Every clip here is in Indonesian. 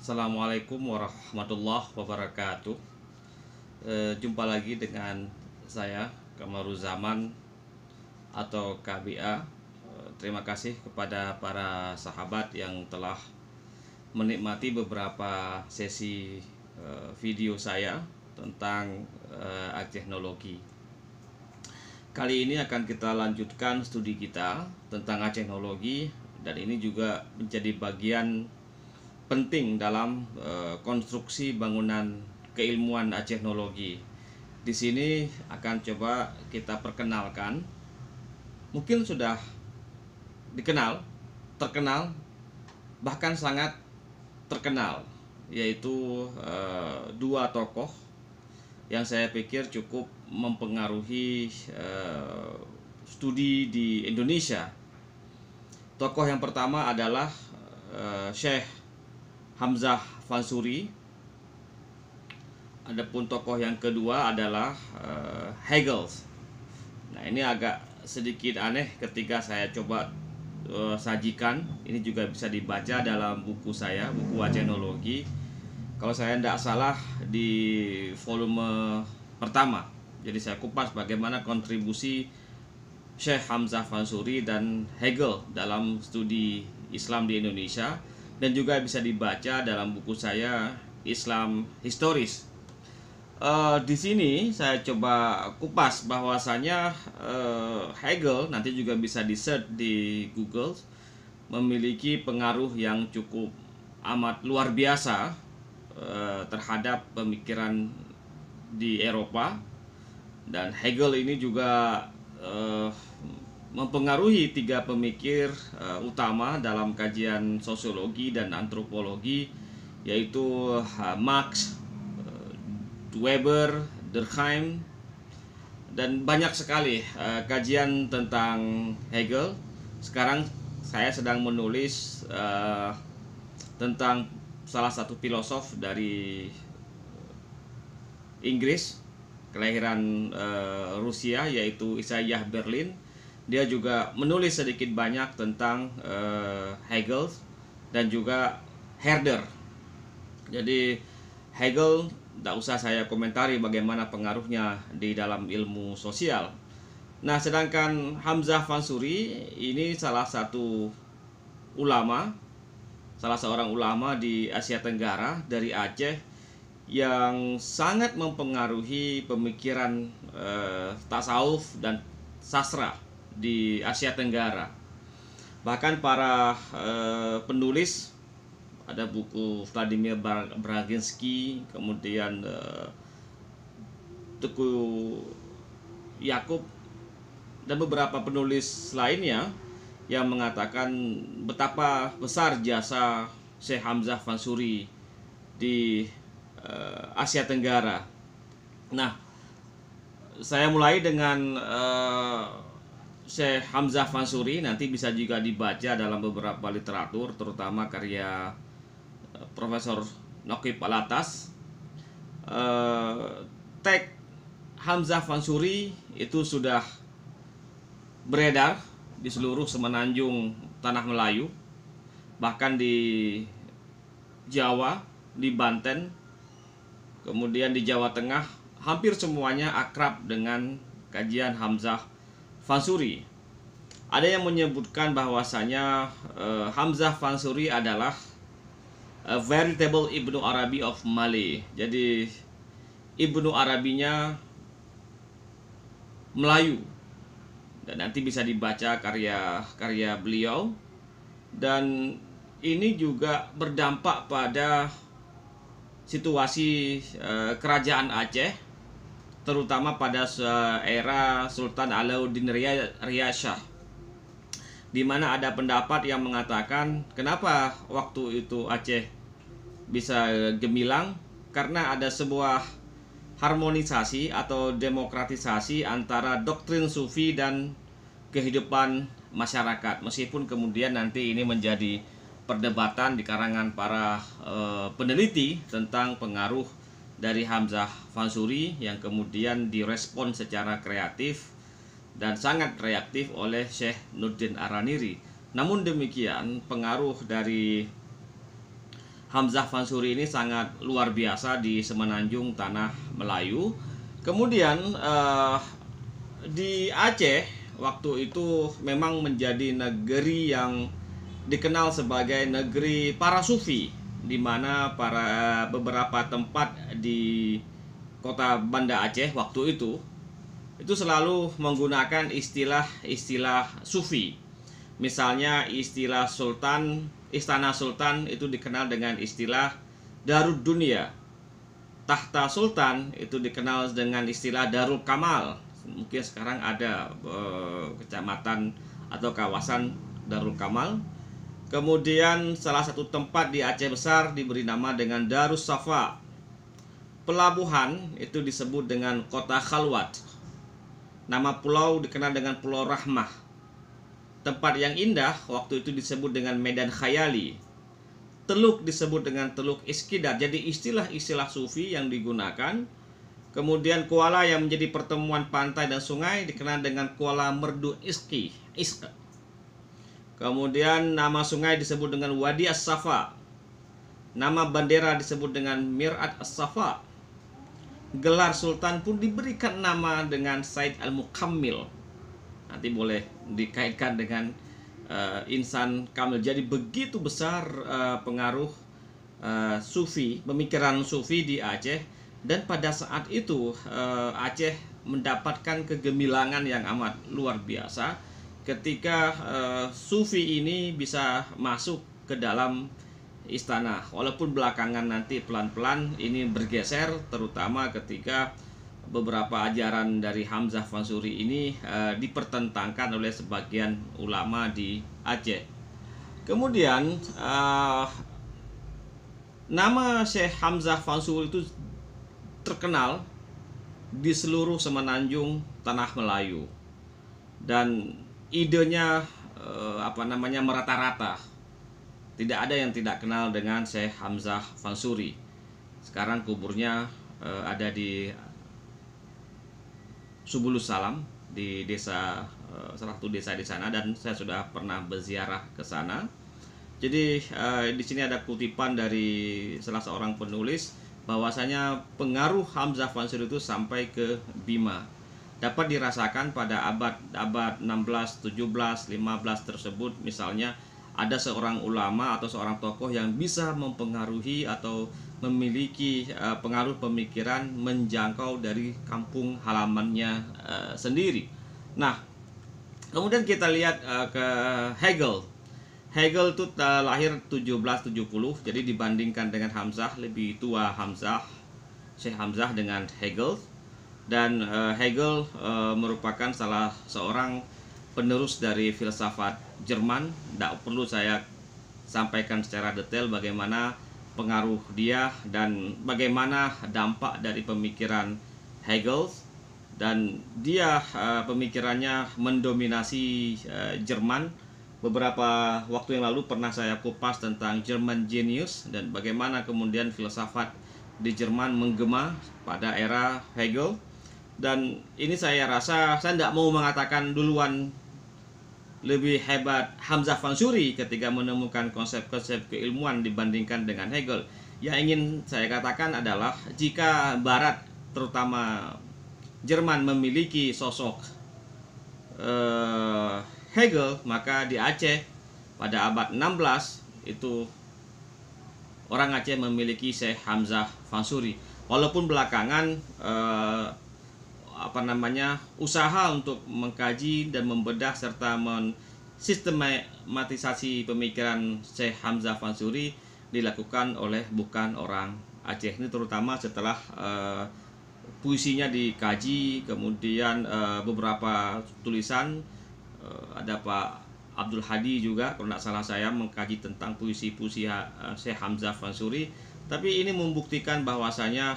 Assalamualaikum warahmatullahi wabarakatuh. Jumpa lagi dengan saya Kamaruzaman atau KBA. Terima kasih kepada para sahabat yang telah menikmati beberapa sesi video saya tentang teknologi. Kali ini akan kita lanjutkan studi kita tentang teknologi, dan ini juga menjadi bagian penting dalam konstruksi bangunan keilmuan teknologi. Di sini akan coba kita perkenalkan, mungkin sudah terkenal, bahkan sangat terkenal, yaitu dua tokoh yang saya pikir cukup mempengaruhi studi di Indonesia. Tokoh yang pertama adalah Syekh Hamzah Fansuri. Adapun tokoh yang kedua adalah Hegel. Nah, ini agak sedikit aneh ketika saya coba sajikan. Ini juga bisa dibaca dalam buku saya, buku teknologi. Kalau saya tidak salah di volume pertama. Jadi saya kupas bagaimana kontribusi Syekh Hamzah Fansuri dan Hegel dalam studi Islam di Indonesia, dan juga bisa dibaca dalam buku saya Islam Historis. Di sini saya coba kupas bahwasanya Hegel, nanti juga bisa di search di Google, memiliki pengaruh yang cukup amat luar biasa terhadap pemikiran di Eropa. Dan Hegel ini juga mempengaruhi tiga pemikir utama dalam kajian sosiologi dan antropologi, yaitu Marx, Weber, Durkheim, dan banyak sekali kajian tentang Hegel. Sekarang saya sedang menulis tentang salah satu filosof dari Inggris, kelahiran Rusia, yaitu Isaiah Berlin. Dia juga menulis sedikit banyak tentang Hegel dan juga Herder. Jadi Hegel tidak usah saya komentari bagaimana pengaruhnya di dalam ilmu sosial. Nah, sedangkan Hamzah Fansuri ini salah seorang ulama di Asia Tenggara dari Aceh, yang sangat mempengaruhi pemikiran tasawuf dan sastra di Asia Tenggara. Bahkan para penulis, ada buku Vladimir Braghinsky, kemudian Teku Yakub, dan beberapa penulis lainnya yang mengatakan betapa besar jasa Syekh Hamzah Fansuri di Asia Tenggara. Nah, saya mulai dengan Syekh Hamzah Fansuri. Nanti bisa juga dibaca dalam beberapa literatur, terutama karya Profesor Naqib Alatas. Teks Hamzah Fansuri itu sudah beredar di seluruh semenanjung tanah Melayu, bahkan di Jawa, di Banten, kemudian di Jawa Tengah, hampir semuanya akrab dengan kajian Hamzah Fansuri. Ada yang menyebutkan bahwasanya Hamzah Fansuri adalah a veritable Ibnu Arabi of Malay. Jadi Ibnu Arabinya Melayu. Dan nanti bisa dibaca karya beliau. Dan ini juga berdampak pada situasi kerajaan Aceh, terutama pada era Sultan Alauddin Riyashah, di mana ada pendapat yang mengatakan kenapa waktu itu Aceh bisa gemilang, karena ada sebuah harmonisasi atau demokratisasi antara doktrin sufi dan kehidupan masyarakat. Meskipun kemudian nanti ini menjadi perdebatan di kalangan para peneliti tentang pengaruh dari Hamzah Fansuri yang kemudian direspon secara kreatif dan sangat reaktif oleh Syekh Nurdin Araniri. Namun demikian, pengaruh dari Hamzah Fansuri ini sangat luar biasa di semenanjung tanah Melayu. Kemudian di Aceh waktu itu memang menjadi negeri yang dikenal sebagai negeri para sufi, di mana beberapa tempat di kota Banda Aceh waktu itu selalu menggunakan istilah sufi. Misalnya istilah sultan, istana sultan itu dikenal dengan istilah Darud Dunia. Tahta sultan itu dikenal dengan istilah Darul Kamal. Mungkin sekarang ada kecamatan atau kawasan Darul Kamal. Kemudian salah satu tempat di Aceh Besar diberi nama dengan Darus Safa. Pelabuhan itu disebut dengan Kota Khalwat. Nama pulau dikenal dengan Pulau Rahmah. Tempat yang indah waktu itu disebut dengan Medan Khayali. Teluk disebut dengan Teluk Iskidar. Jadi istilah-istilah sufi yang digunakan. Kemudian kuala yang menjadi pertemuan pantai dan sungai dikenal dengan Kuala Merdu Iski. Kemudian nama sungai disebut dengan Wadi As-Safa. Nama bandera disebut dengan Mirat As-Safa. Gelar sultan pun diberikan nama dengan Said Al-Mukammil. Nanti boleh dikaitkan dengan insan kamil. Jadi begitu besar pengaruh sufi, pemikiran sufi di Aceh. Dan pada saat itu Aceh mendapatkan kegemilangan yang amat luar biasa ketika sufi ini bisa masuk ke dalam istana. Walaupun belakangan nanti pelan-pelan ini bergeser, terutama ketika beberapa ajaran dari Hamzah Fansuri ini dipertentangkan oleh sebagian ulama di Aceh. Kemudian nama Syekh Hamzah Fansuri itu terkenal di seluruh semenanjung tanah Melayu, dan idenya merata-rata. Tidak ada yang tidak kenal dengan Syekh Hamzah Fansuri. Sekarang kuburnya ada di Subulus Salam, di desa, salah satu desa di sana, dan saya sudah pernah berziarah ke sana. Jadi di sini ada kutipan dari salah seorang penulis bahwasanya pengaruh Hamzah Fansuri itu sampai ke Bima. Dapat dirasakan pada abad 16, 17, 15 tersebut. Misalnya ada seorang ulama atau seorang tokoh yang bisa mempengaruhi atau memiliki pengaruh pemikiran menjangkau dari kampung halamannya sendiri. Nah, kemudian kita lihat ke Hegel. Hegel itu lahir 1770, jadi dibandingkan dengan Hamzah, lebih tua Hamzah, Syekh Hamzah dengan Hegel. Dan Hegel merupakan salah seorang penerus dari filsafat Jerman. Tidak perlu saya sampaikan secara detail bagaimana pengaruh dia dan bagaimana dampak dari pemikiran Hegel. Dan dia pemikirannya mendominasi Jerman. Beberapa waktu yang lalu pernah saya kupas tentang German Genius dan bagaimana kemudian filsafat di Jerman menggema pada era Hegel. Dan ini saya rasa saya tidak mau mengatakan duluan lebih hebat Hamzah Fansuri ketika menemukan konsep-konsep keilmuan dibandingkan dengan Hegel. Yang ingin saya katakan adalah jika Barat, terutama Jerman, memiliki sosok Hegel, maka di Aceh pada abad 16 itu orang Aceh memiliki Syekh Hamzah Fansuri. Walaupun belakangan usaha untuk mengkaji dan membedah serta mensistematisasi pemikiran Syekh Hamzah Fansuri dilakukan oleh bukan orang Aceh. Ini terutama setelah puisinya dikaji, kemudian beberapa tulisan, ada Pak Abdul Hadi juga kalau tidak salah saya mengkaji tentang puisi-puisi Syekh Hamzah Fansuri. Tapi ini membuktikan bahwasanya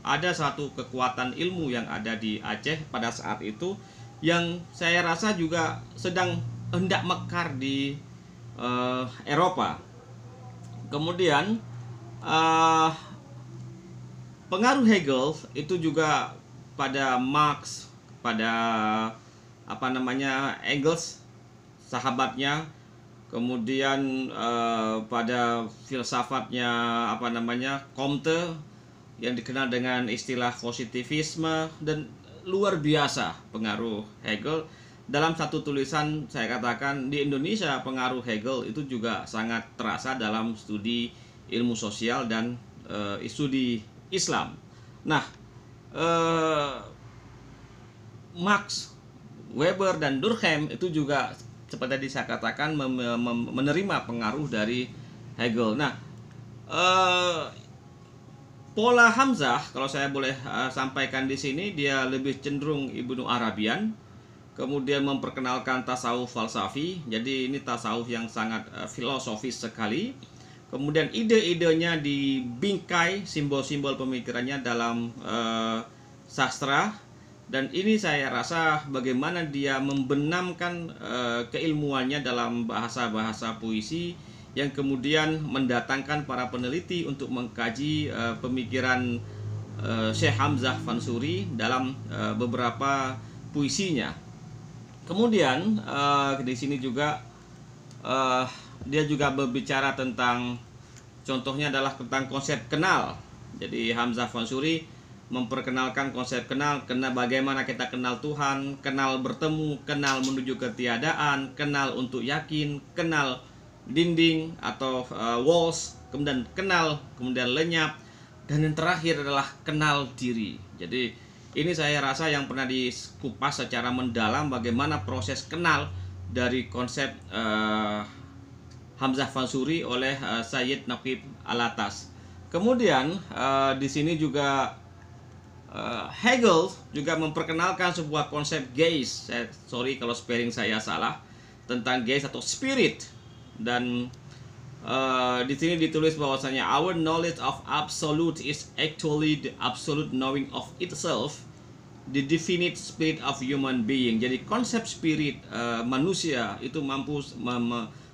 ada satu kekuatan ilmu yang ada di Aceh pada saat itu yang saya rasa juga sedang hendak mekar di Eropa. Kemudian pengaruh Hegel itu juga pada Marx, pada Engels, sahabatnya. kemudian pada filsafatnya Comte yang dikenal dengan istilah positivisme, dan luar biasa pengaruh Hegel. Dalam satu tulisan saya katakan di Indonesia pengaruh Hegel itu juga sangat terasa dalam studi ilmu sosial dan studi Islam. Nah, Marx, Weber, dan Durkheim itu juga seperti tadi saya katakan menerima pengaruh dari Hegel. Nah, pola Hamzah kalau saya boleh sampaikan di sini, dia lebih cenderung Ibnu Arabian, kemudian memperkenalkan tasawuf falsafi. Jadi ini tasawuf yang sangat filosofis sekali. Kemudian ide-idenya dibingkai, simbol-simbol pemikirannya dalam sastra. Dan ini saya rasa bagaimana dia membenamkan keilmuannya dalam bahasa-bahasa puisi, yang kemudian mendatangkan para peneliti untuk mengkaji pemikiran Syekh Hamzah Fansuri dalam beberapa puisinya. Kemudian di sini juga dia juga berbicara tentang, contohnya adalah tentang konsep kenal. Jadi Hamzah Fansuri memperkenalkan konsep kenal bagaimana kita kenal Tuhan, kenal bertemu, kenal menuju ketiadaan, kenal untuk yakin, kenal dinding atau walls, kemudian kenal, kemudian lenyap, dan yang terakhir adalah kenal diri. Jadi ini saya rasa yang pernah dikupas secara mendalam bagaimana proses kenal dari konsep Hamzah Fansuri oleh Sayyid Naqib Alatas. Kemudian di sini juga Hegel juga memperkenalkan sebuah konsep geist. Sorry kalau spelling saya salah, tentang geist atau spirit. Dan di sini ditulis bahwasanya our knowledge of absolute is actually the absolute knowing of itself, the definite spirit of human being. Jadi konsep spirit manusia itu mampu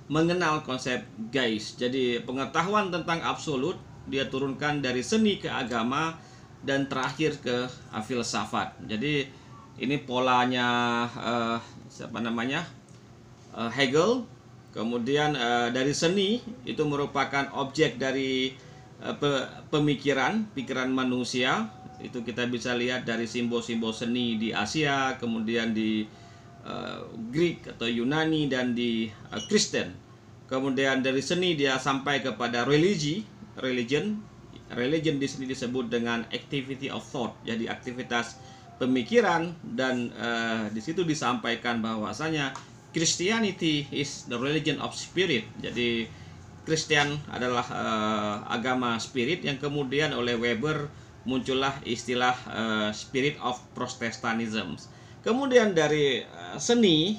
mengenal konsep geist. Jadi pengetahuan tentang absolut dia turunkan dari seni ke agama dan terakhir ke filsafat. Jadi ini polanya Hegel. Kemudian dari seni itu merupakan objek dari pikiran manusia. Itu kita bisa lihat dari simbol-simbol seni di Asia, kemudian di Greek atau Yunani, dan di Kristen. Kemudian dari seni dia sampai kepada religion. Religion di sini disebut dengan activity of thought, jadi aktivitas pemikiran, dan di situ disampaikan bahwasanya Christianity is the religion of spirit. Jadi Kristen adalah agama spirit, yang kemudian oleh Weber muncullah istilah spirit of Protestantism. Kemudian dari seni,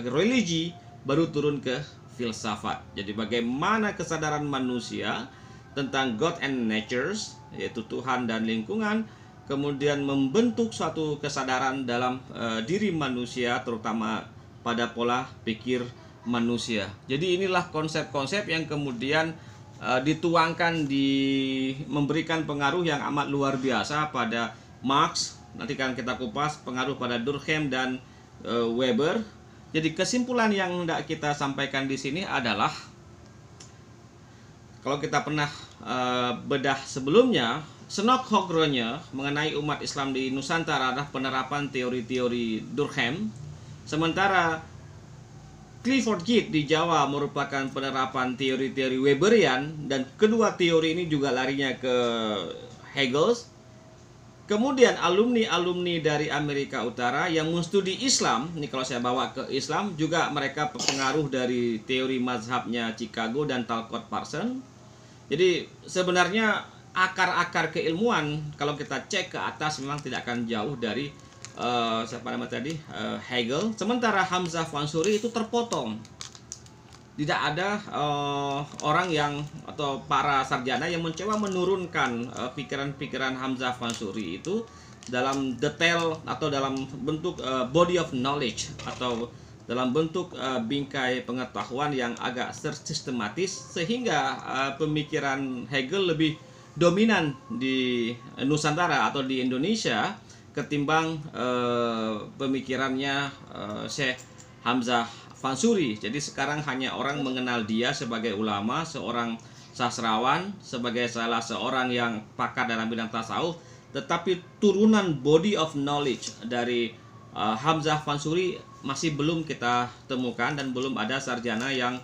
religi, baru turun ke filsafat. Jadi bagaimana kesadaran manusia tentang God and natures, yaitu Tuhan dan lingkungan, kemudian membentuk suatu kesadaran dalam diri manusia, terutama pada pola pikir manusia. Jadi inilah konsep-konsep yang kemudian dituangkan, memberikan pengaruh yang amat luar biasa pada Marx. Nanti kan kita kupas pengaruh pada Durkheim dan Weber. Jadi kesimpulan yang hendak kita sampaikan di sini adalah, kalau kita pernah bedah sebelumnya, Senok-Hogrone mengenai umat Islam di Nusantara adalah penerapan teori-teori Durkheim, sementara Clifford Geertz di Jawa merupakan penerapan teori-teori Weberian, dan kedua teori ini juga larinya ke Hegel. Kemudian alumni-alumni dari Amerika Utara yang menstudi Islam, ini kalau saya bawa ke Islam, juga mereka pengaruh dari teori mazhabnya Chicago dan Talcott Parsons. Jadi sebenarnya akar-akar keilmuan kalau kita cek ke atas memang tidak akan jauh dari Hegel. Sementara Hamzah Fansuri itu terpotong. Tidak ada orang yang atau para sarjana yang mencoba menurunkan pikiran-pikiran Hamzah Fansuri itu dalam detail atau dalam bentuk body of knowledge, atau dalam bentuk bingkai pengetahuan yang agak sistematis, sehingga pemikiran Hegel lebih dominan di Nusantara atau di Indonesia ketimbang pemikirannya Syekh Hamzah Fansuri. Jadi sekarang hanya orang mengenal dia sebagai ulama, seorang sastrawan, sebagai salah seorang yang pakar dalam bidang tasawuf, tetapi turunan body of knowledge dari Hamzah Fansuri masih belum kita temukan, dan belum ada sarjana yang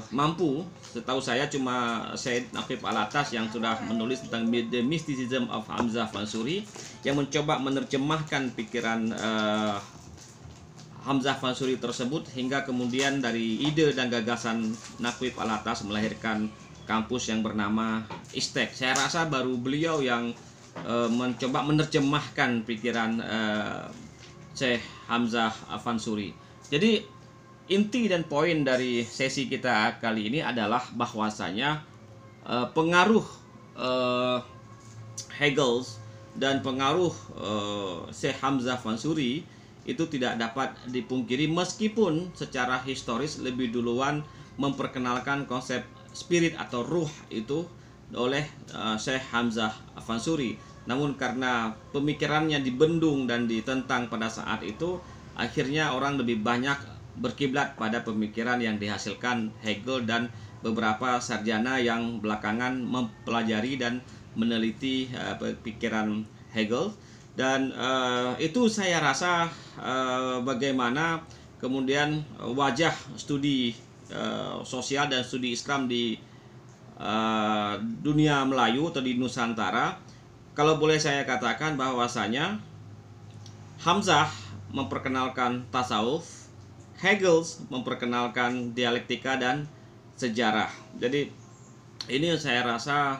mampu. Setahu saya cuma Syed Naqib Al-Atas yang sudah menulis tentang The Mysticism of Hamzah Fansuri, yang mencoba menerjemahkan pikiran Hamzah Fansuri tersebut, hingga kemudian dari ide dan gagasan Naqib Al-Atas melahirkan kampus yang bernama ISTEK. Saya rasa baru beliau yang mencoba menerjemahkan pikiran Syekh Hamzah Fansuri. Jadi inti dan poin dari sesi kita kali ini adalah bahwasanya pengaruh Hegel dan pengaruh Syekh Hamzah Fansuri itu tidak dapat dipungkiri, meskipun secara historis lebih duluan memperkenalkan konsep spirit atau ruh itu oleh Syekh Hamzah Fansuri. Namun karena pemikirannya dibendung dan ditentang pada saat itu, akhirnya orang lebih banyak berkiblat pada pemikiran yang dihasilkan Hegel dan beberapa sarjana yang belakangan mempelajari dan meneliti pikiran Hegel. Dan itu saya rasa bagaimana kemudian wajah studi sosial dan studi Islam di dunia Melayu atau di Nusantara. Kalau boleh saya katakan bahwasanya Hamzah memperkenalkan tasawuf, Hegel memperkenalkan dialektika dan sejarah. Jadi ini saya rasa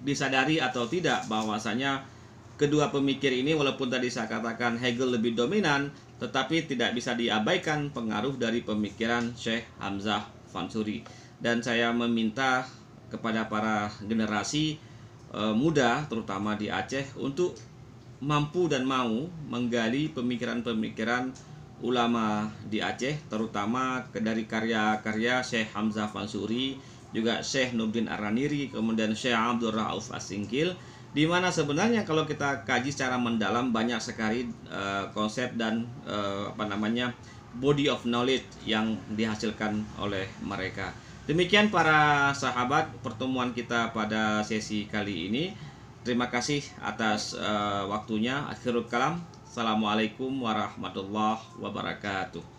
disadari atau tidak bahwasanya kedua pemikir ini, walaupun tadi saya katakan Hegel lebih dominan, tetapi tidak bisa diabaikan pengaruh dari pemikiran Syekh Hamzah Fansuri. Dan saya meminta kepada para generasi muda, terutama di Aceh, untuk mampu dan mau menggali pemikiran-pemikiran ulama di Aceh, terutama dari karya-karya Syekh Hamzah Fansuri, juga Syekh Nurdin Ar-Raniri, kemudian Syekh Abdul Rauf As-Singkil, di mana sebenarnya kalau kita kaji secara mendalam banyak sekali konsep dan body of knowledge yang dihasilkan oleh mereka. Demikian para sahabat, pertemuan kita pada sesi kali ini. Terima kasih atas waktunya. Akhirul kalam. Assalamualaikum warahmatullahi wabarakatuh.